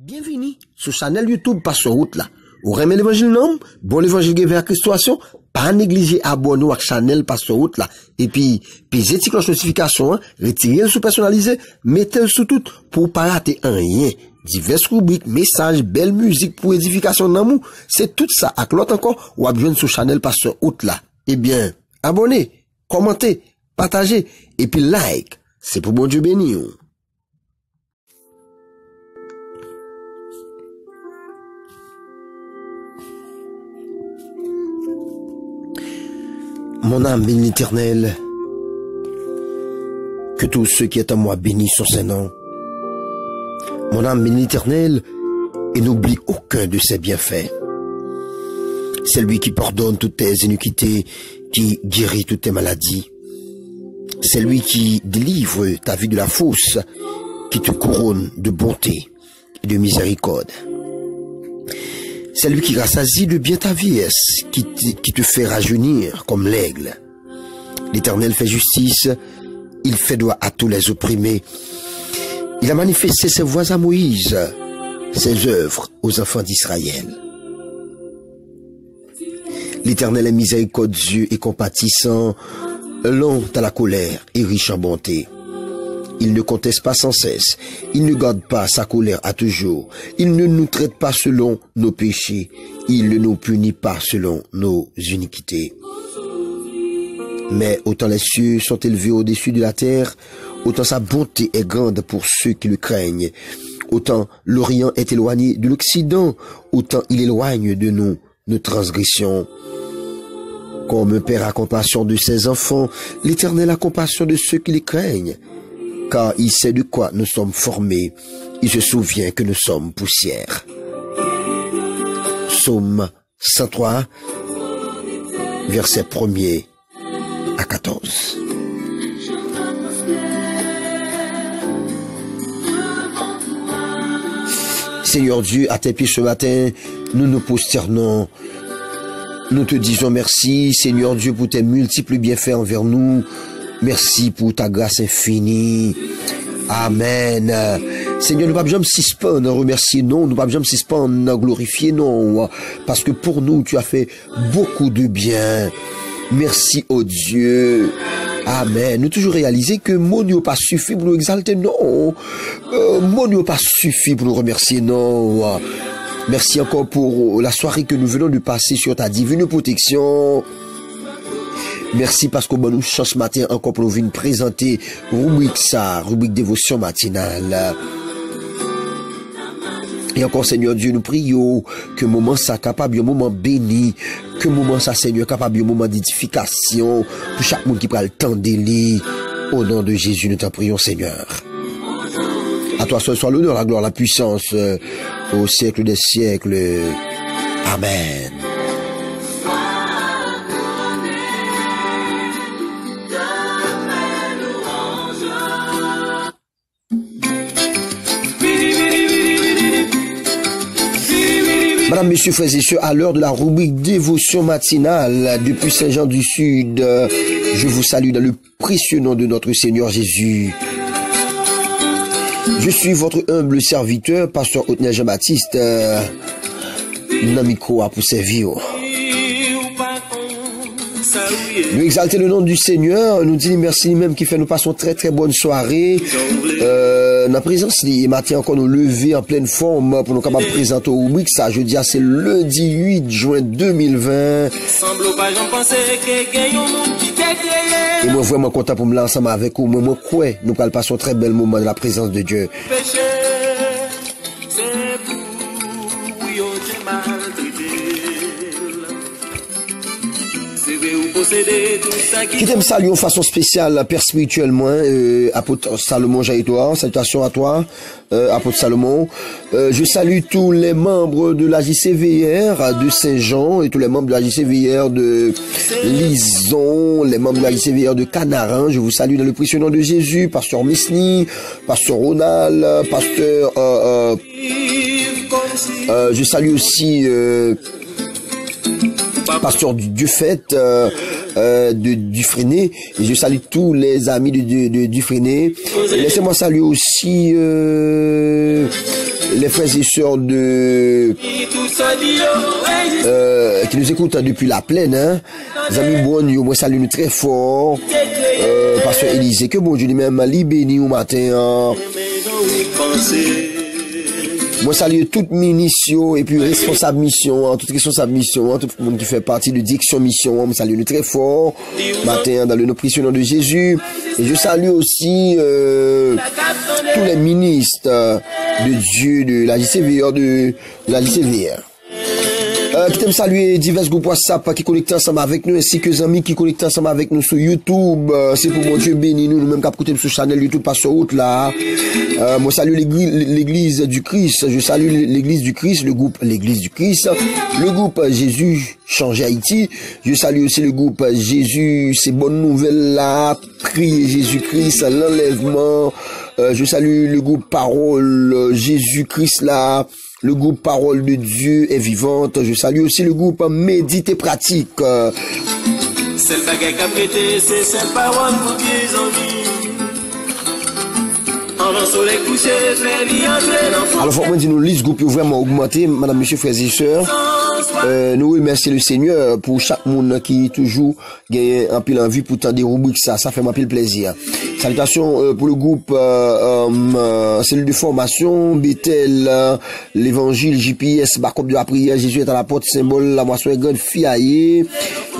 Bienvenue sur channel YouTube Pasteur Route là. Ou remet l'évangile non? Bon l'évangile vers Christoation, pas négliger abonner à channel Pasteur Route là. Et puis, pesez la cloche notification, retirez le sous personnalisé, mettez le sous tout pour pas rater un rien. Diverses rubriques, messages, belle musique pour édification d'amour, c'est tout ça. À l'autre encore, ou à besoin sur channel Pasteur Route là. Eh bien, abonnez, commentez, partagez, et puis like. C'est pour bon Dieu béni. Mon âme bénit l'Éternel, que tous ceux qui est en moi bénissent son Saint-Nom. Mon âme bénit l'Éternel et n'oublie aucun de ses bienfaits. C'est lui qui pardonne toutes tes iniquités, qui guérit toutes tes maladies. C'est lui qui délivre ta vie de la fosse, qui te couronne de bonté et de miséricorde. C'est lui qui rassasie de bien ta vieillesse, qui te fait rajeunir comme l'aigle. L'Éternel fait justice, il fait droit à tous les opprimés. Il a manifesté ses voies à Moïse, ses œuvres aux enfants d'Israël. L'Éternel est miséricordieux et compatissant, lent à la colère et riche en bonté. Il ne conteste pas sans cesse, il ne garde pas sa colère à toujours, il ne nous traite pas selon nos péchés, il ne nous punit pas selon nos iniquités. Mais autant les cieux sont élevés au-dessus de la terre, autant sa bonté est grande pour ceux qui le craignent. Autant l'Orient est éloigné de l'Occident, autant il éloigne de nous nos transgressions. Comme un père a compassion de ses enfants, l'Éternel a compassion de ceux qui les craignent. Car il sait de quoi nous sommes formés, il se souvient que nous sommes poussière. Psaume 103, versets 1er à 14. Seigneur Dieu, à tes pieds ce matin, nous nous prosternons. Nous te disons merci, Seigneur Dieu, pour tes multiples bienfaits envers nous. Merci pour ta grâce infinie. Amen. Seigneur, nous ne pouvons jamais suspendre, remercier, non. Nous ne pouvons jamais suspendre, glorifier, non. Parce que pour nous, tu as fait beaucoup de bien. Merci, oh Dieu. Amen. Nous toujours réaliser que mon Dieu n'a pas suffi pour nous exalter, non. Mon Dieu n'a pas suffi pour nous remercier, non. Merci encore pour la soirée que nous venons de passer sur ta divine protection. Merci parce qu'on nous chance ce matin encore pour nous venir présenter rubrique dévotion matinale. Et encore Seigneur Dieu, nous prions que moment ça capable un moment béni, que moment ça Seigneur capable un moment d'édification pour chaque monde qui prend le temps d'élire. Au nom de Jésus, nous t'en prions Seigneur. À toi seul soit l'honneur, la gloire, la puissance au siècle des siècles. Amen. Madame, Monsieur, frères et sœurs, à l'heure de la rubrique dévotion matinale depuis Saint-Jean du Sud, je vous salue dans le précieux nom de notre Seigneur Jésus. Je suis votre humble serviteur, pasteur Otner Jean-Baptiste, Namiko a pour servir. Nous exalter le nom du Seigneur, nous disons merci même qui fait nous passons très très bonne soirée. La présence et matin encore nous lever en pleine forme pour nous capables de présenter au rubrique ça. Je dis c'est lundi 8 juin 2020. Et moi vraiment content pour me lancer ensemble avec vous. Moi quoi, nous allons passer un très bel moment de la présence de Dieu. Qui t'aime saluer de façon spéciale, Père spirituellement, apôtre Salomon Jaïtoa, salutations à toi, apôtre Salomon. Je salue tous les membres de la JCVR de Saint-Jean et tous les membres de la JCVR de Lison, les membres de la JCVR de Canarin. Je vous salue dans le précieux nom de Jésus, pasteur Mesni, pasteur Ronald, pasteur, je salue aussi, pasteur Dufait, de Dufresne, et je salue tous les amis de Dufresne. Laissez-moi saluer aussi les frères et sœurs qui nous écoutent depuis la plaine, hein. Les amis bon, moi salue nous très fort. Pasteur Élisée, que bon Dieu lui-même béni au matin. Moi salue toute mission et puis responsable mission, toute responsable mission, tout le monde qui fait partie de direction mission. Moi salue nous très fort matin dans le nom précieux nom de Jésus. Et je salue aussi tous les ministres de Dieu, de la JCVR, de la JCVR. Qui t'aime saluer divers groupes WhatsApp qui connectent ensemble avec nous, ainsi que les amis qui connectent ensemble avec nous sur YouTube. C'est pour mon Dieu béni nous, nous-mêmes qui écoutons sur channel YouTube, pas sur route là. Moi salue l'église du Christ, je salue l'église du Christ, le groupe l'église du Christ, le groupe Jésus change Haïti. Je salue aussi le groupe Jésus, ces bonnes nouvelles là, prier Jésus-Christ, l'enlèvement. Je salue le groupe Parole Jésus-Christ là. Le groupe Parole de Dieu est vivante. Je salue aussi le groupe Médite et Pratique. Celle bagaille qu'a prêté, c'est cette parole pour qu'ils en Alors, faut dire nous, ce groupe est vraiment augmenté, madame, monsieur, frères et sœurs. Nous remercions le Seigneur pour chaque monde qui toujours gagne un peu l'envie pour tant des rubriques ça fait un peu plaisir. Salutations pour le groupe cellule de formation Bethel, l'évangile JPS, backup de la prière, Jésus est à la porte, symbole, la moisson est grande, fiaillée.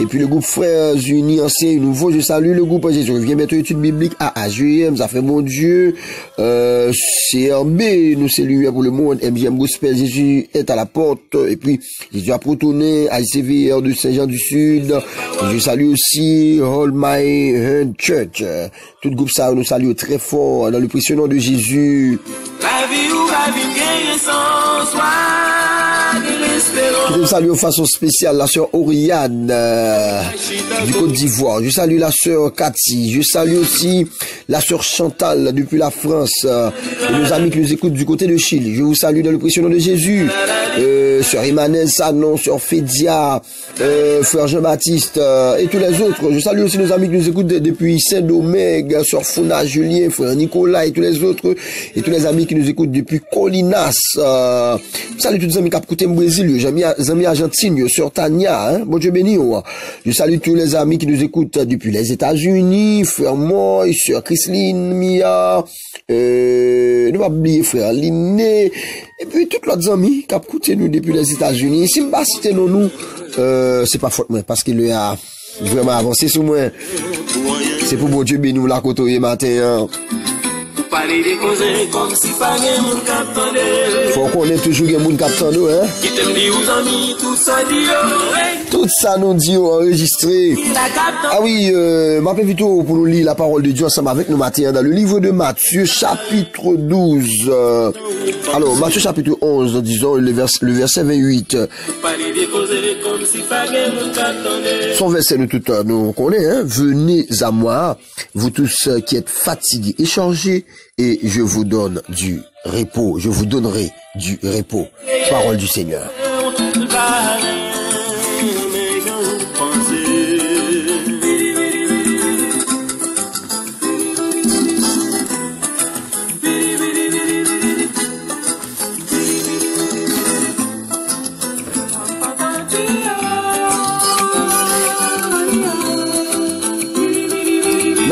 Et puis le groupe Frères Unis, anciens et nouveaux, je salue le groupe Jésus revient bientôt étude biblique à AGM, ça fait mon Dieu. CRB, nous saluons pour le monde, MGM Gospel, Jésus est à la porte, et puis Jésus a retourné à ICVR de Saint-Jean du Sud. Je salue aussi All My Hand Church. Tout le groupe ça nous salue très fort dans le précieux nom de Jésus. La vie ou la vie gagne sans soi. Je salue de façon spéciale la sœur Oriane du Côte d'Ivoire. Je salue la sœur Cathy. Je salue aussi la sœur Chantal depuis la France. Et nos amis qui nous écoutent du côté de Chili. Je vous salue dans le précieux nom de Jésus. Sœur Emmanuel Sanon, sœur Fédia, frère Jean-Baptiste et tous les autres. Je salue aussi nos amis qui nous écoutent depuis Saint-Domingue, sœur Founa Julien, frère Nicolas et tous les autres. Et tous les amis qui nous écoutent depuis Colinas. Salut tous les amis qui écoutent au Brésil. Les amis argentines, sœur Tania, hein, bon Dieu béni. Je salue tous les amis qui nous écoutent depuis les États-Unis, frère Moy, sœur Chrisline, Mia, ne pas oublier frère Linné, et puis tous les amis qui écoutent nous depuis les États-Unis. Si je citer nous, c'est pas faute moi, parce qu'il a vraiment avancé sur moi. C'est pour bon Dieu béni la côté matin. Hein. Faut qu'on ait toujours des gens qui attendent, hein? Tout ça nous dit enregistré. Ah oui, m'appelle plutôt pour nous lire la parole de Dieu ensemble avec nous matin dans le livre de Matthieu chapitre 12. Alors, Matthieu chapitre 11, disons le verset 28. Son verset nous connaît, hein? Venez à moi, vous tous qui êtes fatigués et chargés, et je vous donne du repos. Je vous donnerai du repos. Parole du Seigneur.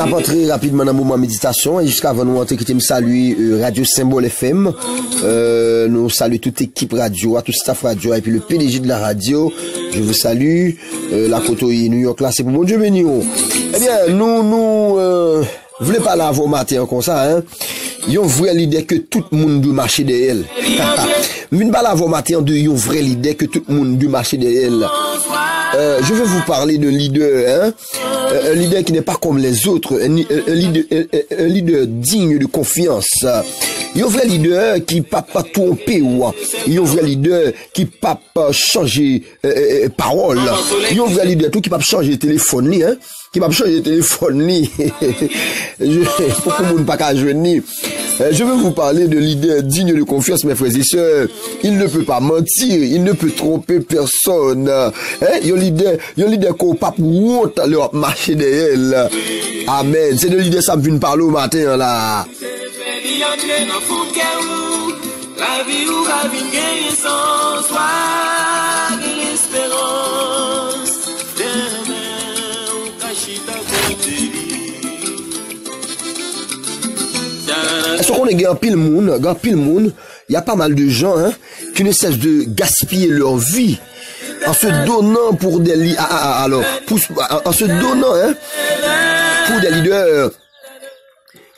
On va très rapidement dans le moment de méditation et jusqu'à avant nous entrer, qui me salue Radio Symbole FM. Nous saluons toute équipe radio, tout staff radio et puis le PDG de la radio. Je vous salue. La côte New York là, c'est pour mon Dieu béni. Eh bien, nous voulons pas la voir matin comme ça, hein. Ils ont vraie l'idée que tout le monde doit marcher derrière elle. Nous ne pas la voir matin de yon vraie l'idée que tout le monde doit marcher derrière elle. Je vais vous parler d'un leader, hein? Un leader qui n'est pas comme les autres, un leader digne de confiance. Il y a un vrai leader qui ne peut pas tromper, il y a un vrai leader qui ne peut pas changer parole. Il y a un vrai leader qui ne peut pas changer téléphone, hein? Qui va changer téléphone, pour que le monde pas qu'à joindre. Je veux vous parler de leader digne de confiance, mes frères et sœurs. Il ne peut pas mentir, il ne peut tromper personne. Hein? Il y a un leader qu'on pas pour honte leur marcher derrière. Amen. C'est le leader ça me vient parler au matin là. La vie ou la vie gagne sans soi, l'espérance. Demain, ou cachita côté. Est-ce qu'on est pile monde, il y a pas mal de gens hein, qui ne cessent de gaspiller leur vie en se donnant pour des en se donnant hein, pour des leaders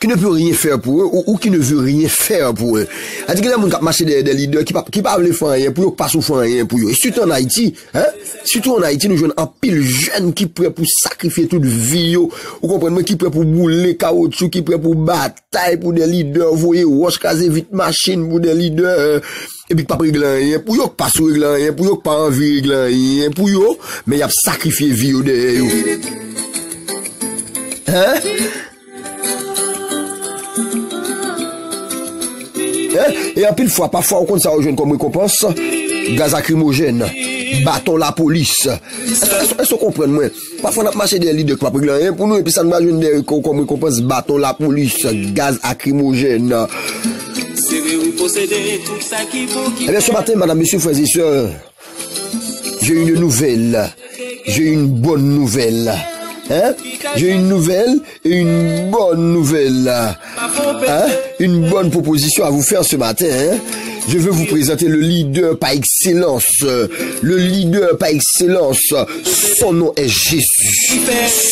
qui ne peut rien faire pour eux ou qui ne veut rien faire pour eux. C'est-à-dire que les gens qui marchent des leaders qui parlent faire rien pour eux, pas faire rien pour eux. Et surtout en Haïti, hein, surtout en Haïti, nous jouons un pile jeune qui prêt pour sacrifier toute vie, ou comprenez, qui prêt pour bouler caoutchouc, qui prêt pour bataille pour des leaders, vous voyez, wash caser vite machine pour des leaders, et puis pas régler rien, pour eux, pas sur régler rien, pour eux, pas envie régler rien, pour eux, mais il a sacrifié vie de eux. Hein? Et en pile fois, parfois, on compte ça aux jeunes comme récompense, gaz lacrymogène, bâton la police. Est-ce qu'on comprend, moi? Parfois, on a marché des leaders qui ne pas rien pour nous, et puis ça nous va jouer comme récompense, bâton la police, gaz lacrymogène. Eh bien, ce matin, madame, monsieur, frères et sœurs, j'ai une nouvelle. J'ai une bonne nouvelle. Hein? J'ai une nouvelle et une bonne nouvelle. Hein? Une bonne proposition à vous faire ce matin. Hein? Je veux vous présenter le leader par excellence. Le leader par excellence. Son nom est Jésus.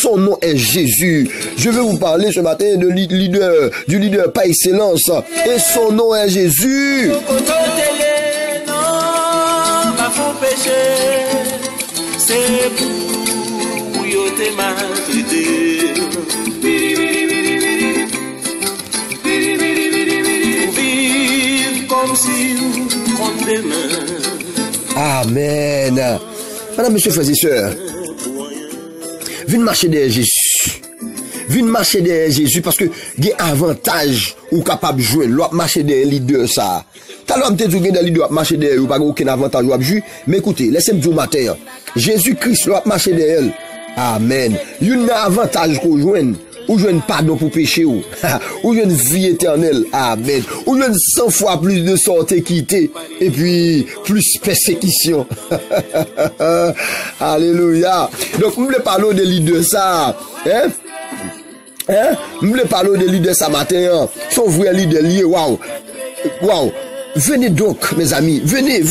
Son nom est Jésus. Je veux vous parler ce matin de du leader par excellence. Et son nom est Jésus. Amen. Madame, monsieur, frères et sœurs, venez marcher derrière Jésus. Venez marcher derrière Jésus parce que il y a un avantage ou capable de jouer. L'autre marcher derrière leader ça. T'as l'homme te dit que des leaders marcher derrière ou pas aucun avantage ou jouer. Mais écoutez, laissez-moi dire matin. Jésus-Christ l'autre marcher derrière. Amen. Il y a un avantage qu'on joue. Ou je ne pardon pour péché ou je ne vie éternelle. Amen. Ou je ne 100 fois plus de santé quitté et puis plus persécution. Alléluia. Donc nous voulons parler de leader ça. Hein? Hein? Nous voulons parler de leader ça matin. Son vrai leader lié. Waouh. Waouh. Venez donc, mes amis, venez.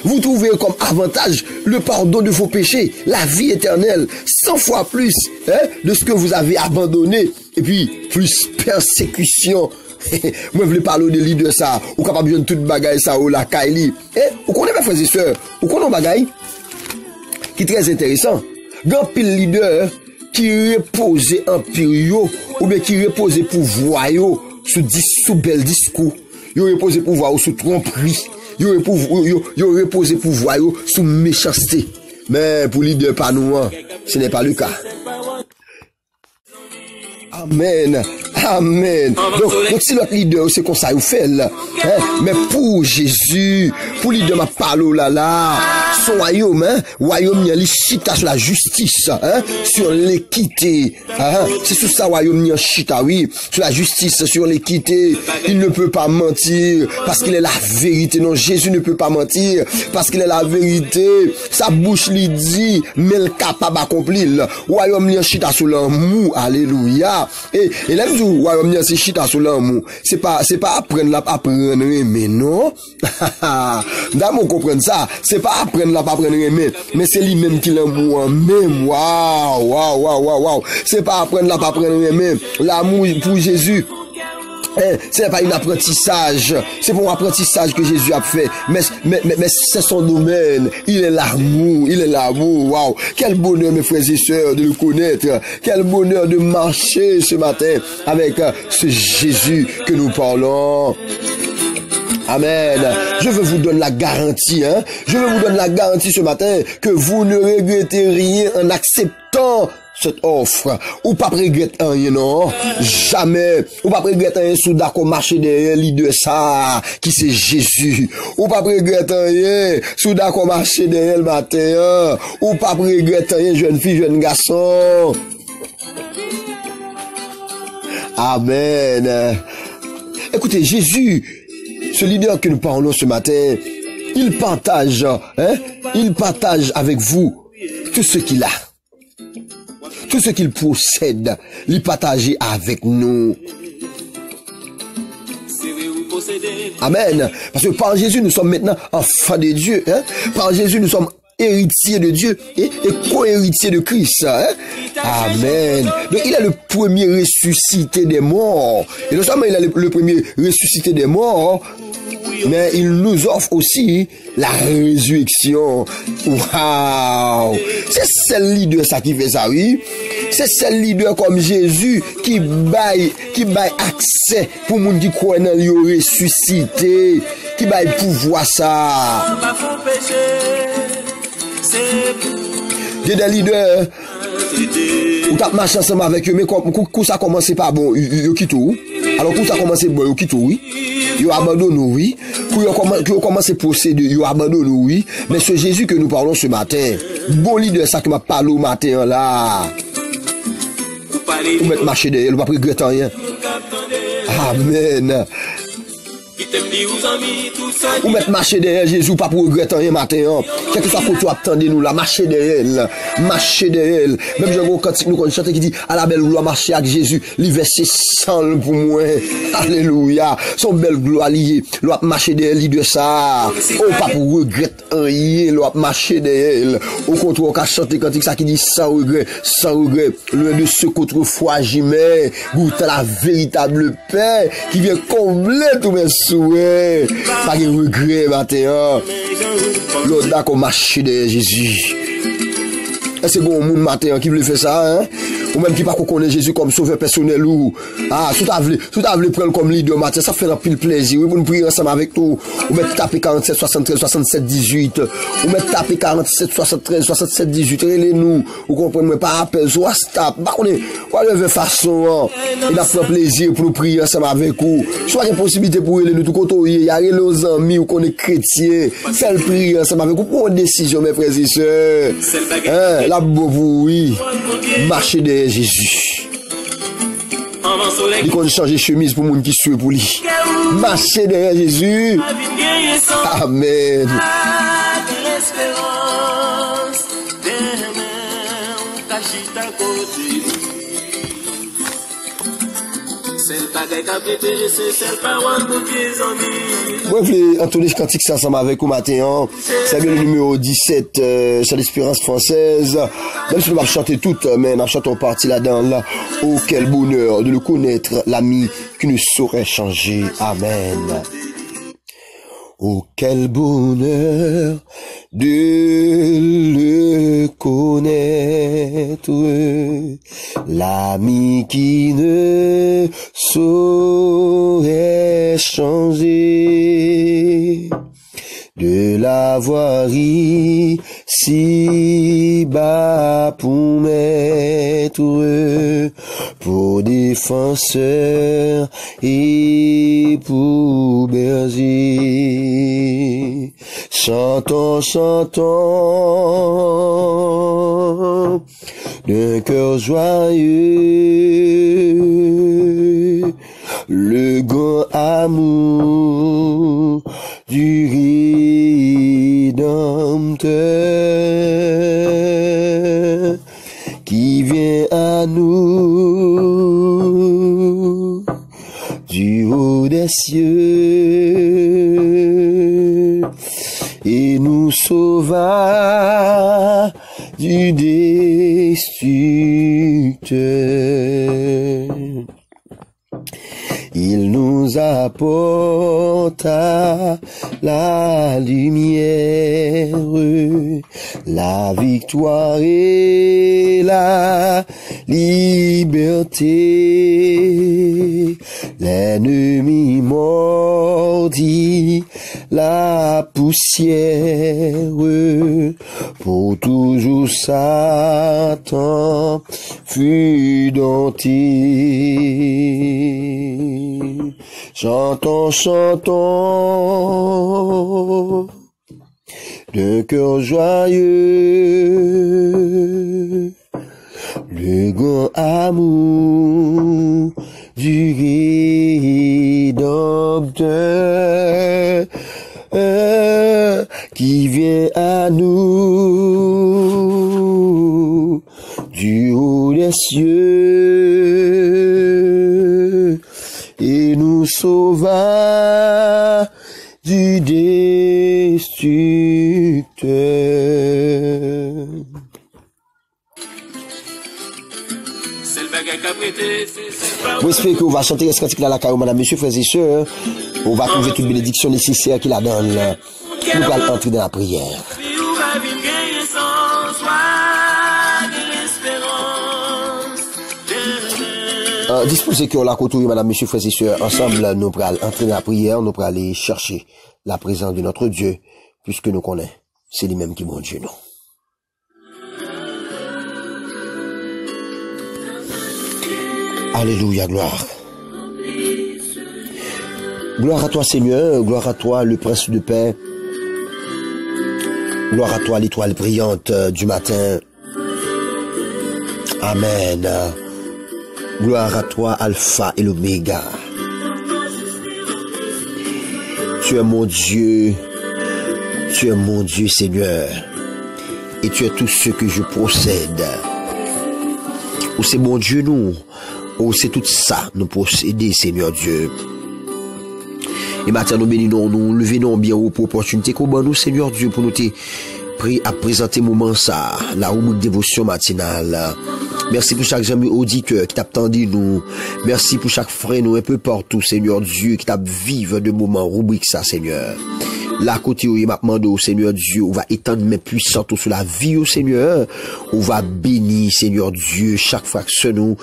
Vous trouvez comme avantage le pardon de vos péchés, la vie éternelle, 100 fois plus hein, de ce que vous avez abandonné, et puis plus persécution. Moi, je voulais parler de l'idée de ça, ou capable de toute bagaille ça, ou la kaili. Vous connaissez mes frères et sœurs, vous connaissez bagaille qui est très intéressant. Grand pile leader qui repose en pire, ou bien qui repose pouvoir sous bel discours. Yo repose pouvoir sous tromperie. Yo repose pouvoir sous méchanceté. Mais pour leader pas nous, ce n'est pas le cas. Amen. Amen. Donc si notre leader, c'est comme ça, il fait là. Hein? Mais pour Jésus, pour leader, ma parole là, son royaume, hein? Royaume, il chita sur la justice, hein? Sur l'équité. Hein? C'est sur ça, royaume, il chita, oui. Sur la justice, sur l'équité. Il ne peut pas mentir parce qu'il est la vérité. Non, Jésus ne peut pas mentir parce qu'il est la vérité. Sa bouche lui dit, mais le capable d'accomplir. Royaume, il chita sur l'amour. Alléluia. Et là, royaume c'est chita sur l'amour. C'est pas apprendre mais non. D'amour comprendre ça. C'est pas apprendre mais c'est lui-même qui l'amour en même. Waouh. C'est pas apprendre mais l'amour pour Jésus. C'est pas un apprentissage. C'est pour un apprentissage que Jésus a fait. Mais c'est son domaine. Il est l'amour. Waouh. Quel bonheur, mes frères et sœurs, de le connaître. Quel bonheur de marcher ce matin avec ce Jésus que nous parlons. Amen. Je veux vous donner la garantie, hein. Je veux vous donner la garantie ce matin que vous ne regrettez rien en acceptant cette offre. Ou pas regretter rien, non? Jamais. Ou pas regretter rien sous d'accord marcher derrière l'idée de ça, qui c'est Jésus. Ou pas regretter rien sous d'accord marcher derrière le matin. Ou pas regretter rien, jeune fille, jeune garçon. Amen. Écoutez, Jésus Ce leader que nous parlons ce matin, il partage avec vous tout ce qu'il a. Tout ce qu'il possède, il partage avec nous. Amen. Parce que par Jésus, nous sommes maintenant enfants de Dieu. Par Jésus, nous sommes héritiers de Dieu et co-héritiers de Christ. Amen. Donc, il est le premier ressuscité des morts. Et non seulement il est le premier ressuscité des morts, mais il nous offre aussi la résurrection. Waouh! C'est celle leader ça qui fait ça, oui. C'est celle leader comme Jésus qui baille accès pour moun qui croit dans lui ressuscité, qui baille pouvoir ça. J'ai des leaders ou t'as marché ensemble avec eux, mais quand ça commence pas bon, yo quitté. Alors quand ça commence bon, yo quitté, oui. Yo abandonne, oui. Quand yo commence à procéder, yo abandonne, oui. Mais ce Jésus que nous parlons ce matin, bon leader ça qui m'a parlé au matin là. Ou mettre marcher derrière, ou pas regretter rien. Amen. Ou mettre marcher derrière Jésus, pas pour regretter rien matin. Quel que soit pour toi, attendez nous là, marcher derrière elle. Marcher derrière elle. Même j'ai un cantique nous chanter qui dit, à la belle gloire marcher avec Jésus, l'hiversé sans pour moi. Alléluia. Son belle gloire liée. L'on marcher derrière elle de ça. Oh, pas pour regretter rien, l'on marcher derrière elle. Au contraire, on a chanté cantique ça qui dit sans regret, loin de ce qu'autrefois j'y mets, goûte à la véritable paix qui vient combler tous mes souhaits. Pas de regret, matin. L'autre d'accord marche derrière Jésus. Est-ce que bon monde matin qui veut faire ça, hein? Ou même qui pas connaît Jésus comme sauveur personnel ou tout à vle prendre comme leader matin, ça fait un pile plaisir. Oui, pour nous prier ensemble avec tout. Ou mettre taper 47 73 67 18. Ou mettre taper 47 73 67 18. Relez-nous. Vous comprenez pas appel WhatsApp. Pas connaît. Quoi de façon il a fait plaisir pour nous prier ensemble avec vous. Soit une possibilité pour aller nous tout côté, il y a les amis ou qu'on est chrétien. Faire prier ensemble avec vous pour une décision mes frères et sœurs. Hein, la bobo oui. Marcher derrière Jésus. Il qu'on changer chemise pour moun qui suit pour lui. Marcher derrière Jésus. Amen. Bref, Anthony Cantique ça ensemble avec vous matin. C'est bien le numéro 17, c'est l'Espérance française. Même si nous va chanter tout, mais nous chantons partie là-dedans. Là. Oh, quel bonheur de le connaître, l'ami qui ne saurait changer. Amen. Oh, quel bonheur de le connaître, l'ami qui ne saurait changer, de l'avoir ici bas pour m'être, pour défenseur et pour berger. Chantons, chantons, d'un cœur joyeux, le grand amour du Rédempteur qui vient à nous du haut des cieux et nous sauva du destructeur. Il nous apporta la lumière, la victoire et la liberté. L'ennemi mordit la poussière, pour toujours Satan fut dompté. Chantons, chantons, d'un cœur joyeux, le grand amour du Rédempteur qui vient à nous du haut des cieux et nous sauva du destructeur. Vous espérez que vous va chanter ce cantique-là, la carrière, madame, monsieur, frères et sœurs. On va trouver toute bénédiction nécessaire qu'il la donne. Nous allons entrer dans la prière. Disposez que la côte, madame, monsieur, frères et sœurs, ensemble, nous allons entrer dans la prière, nous allons aller chercher la présence de notre Dieu, puisque nous connaissons, c'est lui-même qui est mon Dieu, non. Alléluia, gloire. Gloire à toi, Seigneur, gloire à toi, le Prince de paix. Gloire à toi, l'étoile brillante du matin. Amen. Gloire à toi, Alpha et l'Oméga. Tu es mon Dieu. Tu es mon Dieu, Seigneur. Et tu es tout ce que je possède. Ou c'est mon Dieu, nous. Ou c'est tout ça, nous posséder, Seigneur Dieu. Et maintenant, nous bénissons, nous levons bien haut pour l'opportunité qu'on nous, Seigneur Dieu, pour nous te prier à présenter moment ça, la rubrique dévotion matinale. Merci pour chaque ami auditeur qui t'a attendu nous. Merci pour chaque frère nous un peu partout, Seigneur Dieu, qui t'a vivre de moment rubrique ça, Seigneur. La côté où il m'a demandé au Seigneur Dieu, on va étendre mes puissances sur la vie au Seigneur. On va bénir, Seigneur Dieu, chaque fraction nous,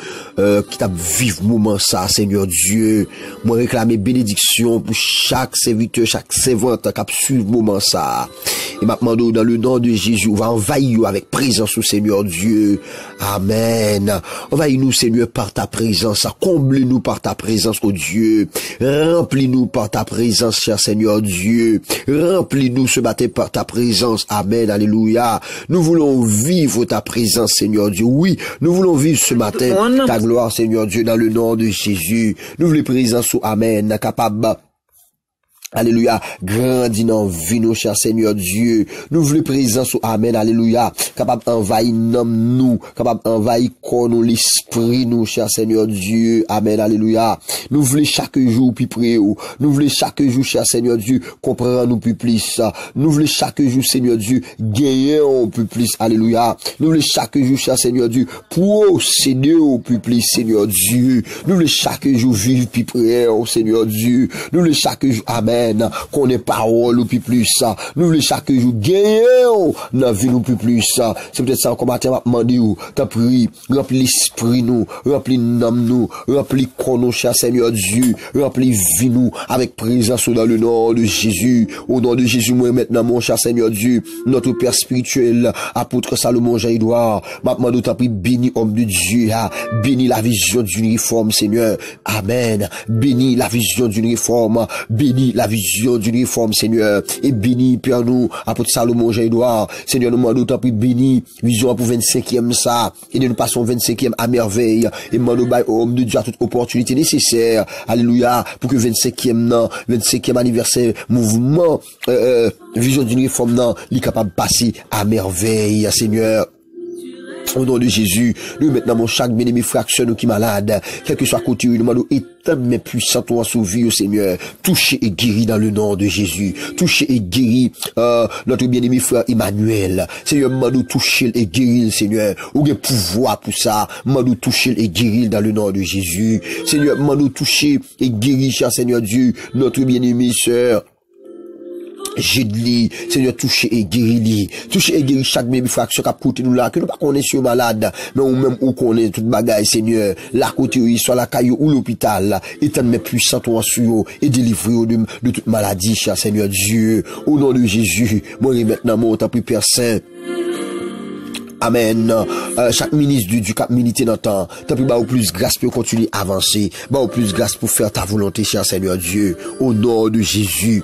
qui t'a vivre moment ça, Seigneur Dieu. Moi réclamer bénédiction pour chaque serviteur, chaque servante qui a suivi moment ça. Et m'a demandé dans le nom de Jésus, on va envahir avec présence au Seigneur Dieu. Amen. Envahis-nous, Seigneur, par ta présence. Comble-nous par ta présence, oh Dieu. Remplis-nous par ta présence, cher Seigneur Dieu. Remplis-nous ce matin par ta présence. Amen. Alléluia. Nous voulons vivre ta présence, Seigneur Dieu. Oui, nous voulons vivre ce matin ta gloire, Seigneur Dieu, dans le nom de Jésus. Nous voulons présence, Amen. Capable. Alléluia, grandis dans vie, nos chers Seigneur Dieu. Nous voulons présence, amen, alléluia. Capable d'envahir nous, capable d'envahir nous, l'esprit, nous, cher Seigneur Dieu. Amen, alléluia. Nous voulons chaque jour plus près, nous voulons chaque jour, cher Seigneur Dieu, comprendre nous plus plus. Nous voulons chaque jour, Seigneur Dieu, gagner au plus plus, alléluia. Nous voulons chaque jour, cher Seigneur Dieu, procéder au plus plus, Seigneur Dieu. Nous voulons chaque jour vivre plus près, oh Seigneur Dieu. Nous voulons chaque jour, amen, qu'on ait parole ou plus ça. Nous voulons chaque jour gagner dans vie nous plus ça. C'est peut-être ça qu'on m'a demandé ou t'as pris, remplis l'esprit nous, remplis l'âme nous, remplis nous, cher Seigneur Dieu, remplis vie nous avec présence dans le nom de Jésus. Au nom de Jésus, moi maintenant mon cher Seigneur Dieu, notre Père spirituel, apôtre Salomon Jean-Édouard, m'a demandé t'as pris béni homme de Dieu, béni la vision d'une réforme, Seigneur. Amen. Béni la vision d'une réforme, béni la vision d'une réforme, Seigneur, et béni, Père nous, apôtre Salomon Jean-Édouard, Seigneur, nous demandons t'as pris béni, vision pour 25e ça, et nous passons 25e à merveille, et demandons au homme de Dieu à toute opportunité nécessaire, alléluia, pour que 25e anniversaire, mouvement, vision d'une réforme, non, il capable de passer à merveille, Seigneur. Au nom de Jésus, nous maintenant, mon chaque bien-aimé fraction, nous qui malade, quel que soit côté, nous demandons éteindre mes puissants, toi, sauver au Seigneur, toucher et guérir dans le nom de Jésus, toucher et guérir, notre bien-aimé frère Emmanuel, Seigneur, nous toucher et guérir, Seigneur, ou bien pouvoir pour ça, nous toucher et guérir dans le nom de Jésus, Seigneur, nous toucher et guérir, cher Seigneur Dieu, notre bien-aimé sœur, Jedli, Seigneur, toucher et guérir, toucher et guérir chaque même fraction qu'a côté nous là, que nous pas connaissons malade, mais ou même où connaît toute bagaille, Seigneur, la côté où soit la caillou ou l'hôpital, étant mes puissants en sur et délivrer de toute maladie, cher Seigneur Dieu, au nom de Jésus, moi maintenant, mon temps plus Père Saint. Amen. Chaque ministre du cap militaire dans le temps, t'as pris au plus grâce pour continuer à avancer, au plus grâce pour faire ta volonté, cher Seigneur Dieu. Au nom de Jésus,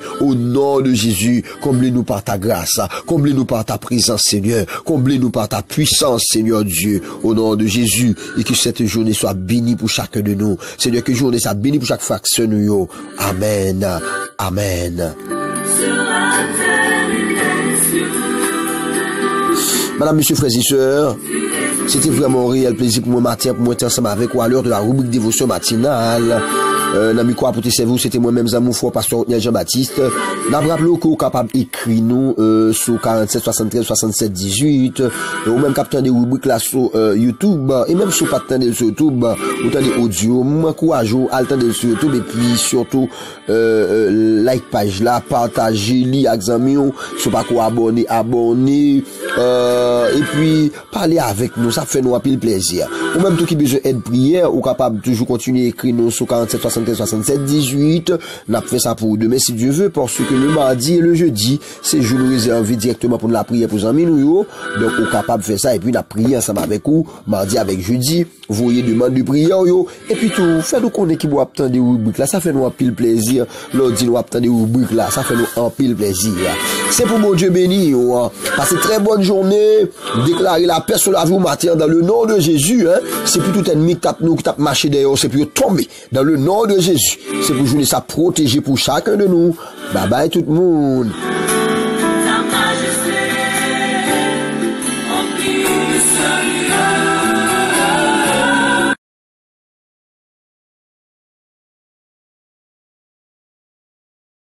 comble-nous par ta grâce, comble-nous par ta présence, Seigneur, comble-nous par ta puissance, Seigneur Dieu. Au nom de Jésus, et que cette journée soit bénie pour chacun de nous. Seigneur, que journée soit bénie pour chaque fraction. Amen. Amen. Madame, monsieur, frères et sœurs, c'était vraiment un réel plaisir pour moi matin, pour moi être ensemble avec vous à l'heure de la rubrique dévotion matinale. Nami quoi pour vous, c'était moi-même Zamou Fort, pasteur Jean-Baptiste. N'a rappelé que vous capable d'écrire nous sur 47 73 67 18 ou même captain des rubriques là sur YouTube et même sur pas de sur YouTube ou tendez audio, m'encourage à attendre sur YouTube et puis surtout like page là, partager, li avec amis, sur pas quoi abonner et puis parler avec nous, ça fait nous un pile plaisir. Ou même tout qui besoin aide prière ou capable toujours continuer à écrire nous sur 47 73 67 18. N'a fait ça pour demain si Dieu veut, parce que le mardi et le jeudi c'est jour réservé directement pour la prière pour amis nous. Donc on capable de faire ça et puis la prière ensemble avec vous mardi avec jeudi. Vous voyez demande de prière yo et puis tout fait nous connaître qui boit attendre des rubriques là, ça fait nous un pile plaisir. L'ordi nous attendre des rubriques là, ça fait nous un pile plaisir. C'est pour mon Dieu béni yo. Passez très bonne journée, déclarer la paix sur la vie au matin dans le nom de Jésus hein. C'est pour tout ennemi qui tape nous qui tape marcher derrière, c'est pour tomber dans le nom de Jésus. C'est pour jouer ça protéger pour chacun de nous. Bye bye tout le monde.